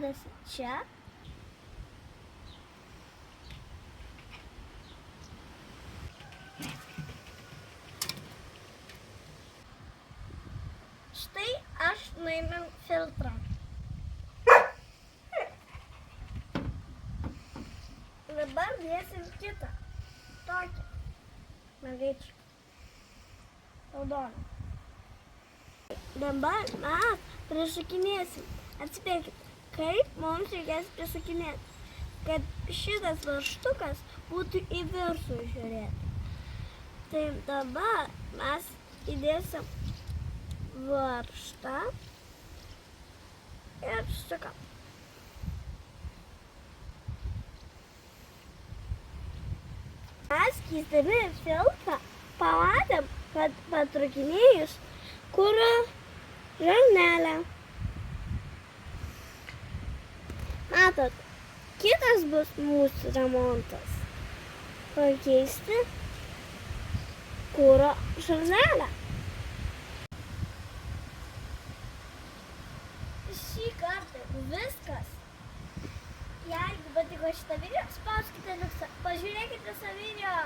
dedasi čia. Štai aš nuėmiau filtrą. Dabar dėsim kitą. Tokią. Mergaičių. Raudoną. Dabar mes prisukinėsim. Atspėkite, kaip mums reikės prisukinėti, kad šitas varžtukas būtų į viršų žiūrėti. Tai dabar mes įdėsim varžtą ir sukam. Mes keisdami filtrą pamatėm, kad patraukinėjus kuro žarnelę. Matot, kitas bus mūsų remontas. Pakeisti kuro žarnelę. Šį kartą viskas. Jeigu patiko šitą video, spauskite liuksą. Pažiūrėkite visą video.